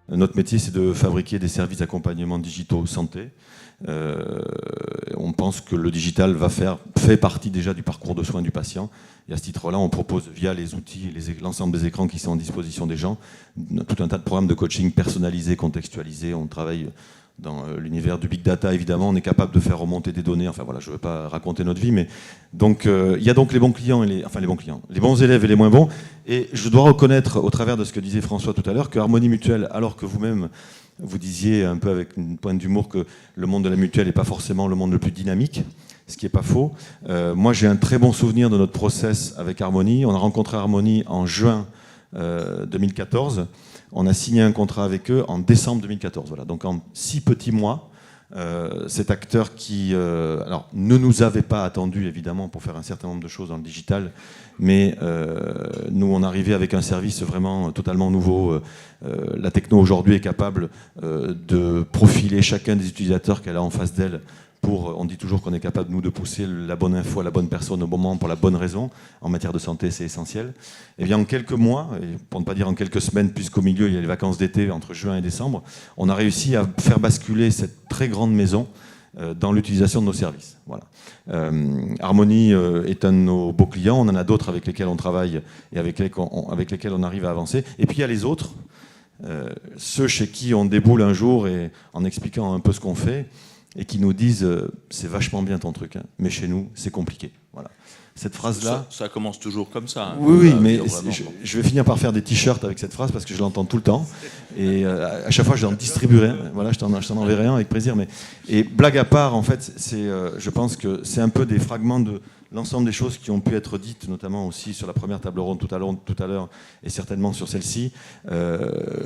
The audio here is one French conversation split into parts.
Notre métier, c'est de fabriquer des services d'accompagnement digitaux santé. On pense que le digital fait partie déjà du parcours de soins du patient. Et à ce titre-là, on propose via les outils et l'ensemble des écrans qui sont à disposition des gens, tout un tas de programmes de coaching personnalisés, contextualisés. On travaille dans l'univers du big data, évidemment. On est capable de faire remonter des données. Enfin voilà, je ne veux pas raconter notre vie, mais donc il y a donc les bons clients et les bons élèves et les moins bons. Et je dois reconnaître, au travers de ce que disait François tout à l'heure, que Harmonie Mutuelle, alors que vous-même vous disiez un peu avec une pointe d'humour que le monde de la mutuelle n'est pas forcément le monde le plus dynamique, ce qui n'est pas faux. Moi, j'ai un très bon souvenir de notre process avec Harmonie. On a rencontré Harmonie en juin 2014. On a signé un contrat avec eux en décembre 2014. Voilà. Donc en 6 petits mois, cet acteur qui ne nous avait pas attendu, évidemment, pour faire un certain nombre de choses dans le digital, mais nous, on arrivait avec un service vraiment totalement nouveau. La techno, aujourd'hui, est capable de profiler chacun des utilisateurs qu'elle a en face d'elle. On dit toujours qu'on est capable, nous, de pousser la bonne info à la bonne personne au bon moment pour la bonne raison. En matière de santé, c'est essentiel. Et bien, en quelques mois, et pour ne pas dire en quelques semaines, puisqu'au milieu, il y a les vacances d'été entre juin et décembre, on a réussi à faire basculer cette très grande maison dans l'utilisation de nos services. Voilà. Harmonie est un de nos beaux clients. On en a d'autres avec lesquels on travaille et avec lesquels on arrive à avancer. Et puis, il y a les autres, ceux chez qui on déboule un jour et en expliquant un peu ce qu'on fait, et qui nous disent c'est vachement bien ton truc, hein, mais chez nous, c'est compliqué. Voilà. Cette phrase-là... Ça commence toujours comme ça. Hein, oui, mais je vais finir par faire des t-shirts avec cette phrase parce que je l'entends tout le temps. Et à chaque fois, je t'en distribuerai un. Voilà, je t'en enverrai un avec plaisir. Et blague à part, en fait, je pense que c'est un peu des fragments de l'ensemble des choses qui ont pu être dites, notamment aussi sur la première table ronde tout à l'heure, et certainement sur celle-ci.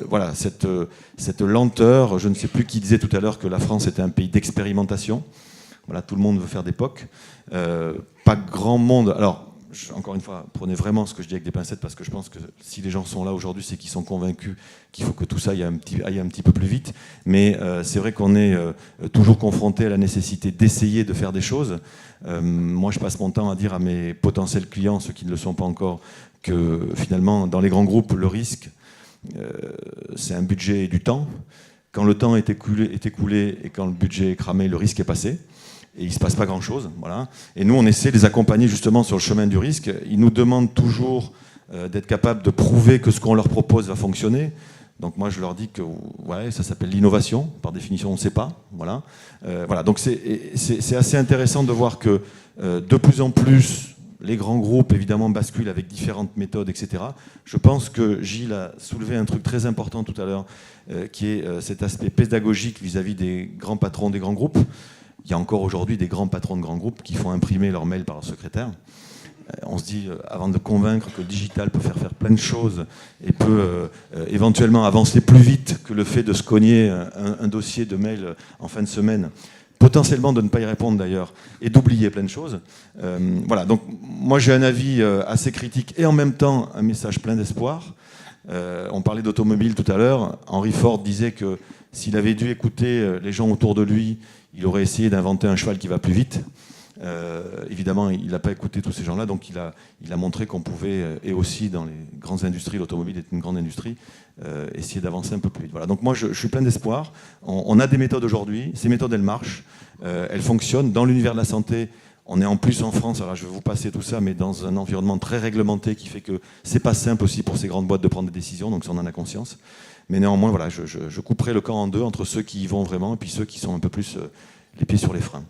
Voilà, cette lenteur. Je ne sais plus qui disait tout à l'heure que la France était un pays d'expérimentation. Voilà, tout le monde veut faire des POC. Pas grand monde... Alors, encore une fois, prenez vraiment ce que je dis avec des pincettes, parce que je pense que si les gens sont là aujourd'hui, c'est qu'ils sont convaincus qu'il faut que tout ça aille un petit peu plus vite. Mais c'est vrai qu'on est toujours confronté à la nécessité d'essayer de faire des choses. Moi, je passe mon temps à dire à mes potentiels clients, ceux qui ne le sont pas encore, que finalement, dans les grands groupes, le risque, c'est un budget et du temps. Quand le temps est écoulé et quand le budget est cramé, le risque est passé. Et il ne se passe pas grand-chose. Voilà. Et nous, on essaie de les accompagner justement sur le chemin du risque. Ils nous demandent toujours d'être capables de prouver que ce qu'on leur propose va fonctionner. Donc moi, je leur dis que ouais, ça s'appelle l'innovation. Par définition, on ne sait pas. Voilà. Voilà. Donc c'est assez intéressant de voir que de plus en plus, les grands groupes, évidemment, basculent avec différentes méthodes, etc. Je pense que Gilles a soulevé un truc très important tout à l'heure, qui est cet aspect pédagogique vis-à-vis des grands patrons des grands groupes. Il y a encore aujourd'hui des grands patrons de grands groupes qui font imprimer leur mail par leur secrétaire. On se dit, avant de convaincre que le digital peut faire plein de choses et peut éventuellement avancer plus vite que le fait de se cogner un dossier de mail en fin de semaine, potentiellement de ne pas y répondre d'ailleurs, et d'oublier plein de choses. Voilà, donc moi j'ai un avis assez critique et en même temps un message plein d'espoir. On parlait d'automobile tout à l'heure. Henry Ford disait que s'il avait dû écouter les gens autour de lui, il aurait essayé d'inventer un cheval qui va plus vite. Évidemment, il n'a pas écouté tous ces gens-là, donc il a montré qu'on pouvait, et aussi dans les grandes industries, l'automobile est une grande industrie, essayer d'avancer un peu plus vite. Voilà. Donc moi, je suis plein d'espoir. On a des méthodes aujourd'hui, ces méthodes, elles marchent, elles fonctionnent. Dans l'univers de la santé, on est en plus en France, alors je vais vous passer tout ça, mais dans un environnement très réglementé qui fait que c'est pas simple aussi pour ces grandes boîtes de prendre des décisions, donc ça, on en a conscience. Mais néanmoins, voilà, je couperai le camp en deux entre ceux qui y vont vraiment et puis ceux qui sont un peu plus les pieds sur les freins.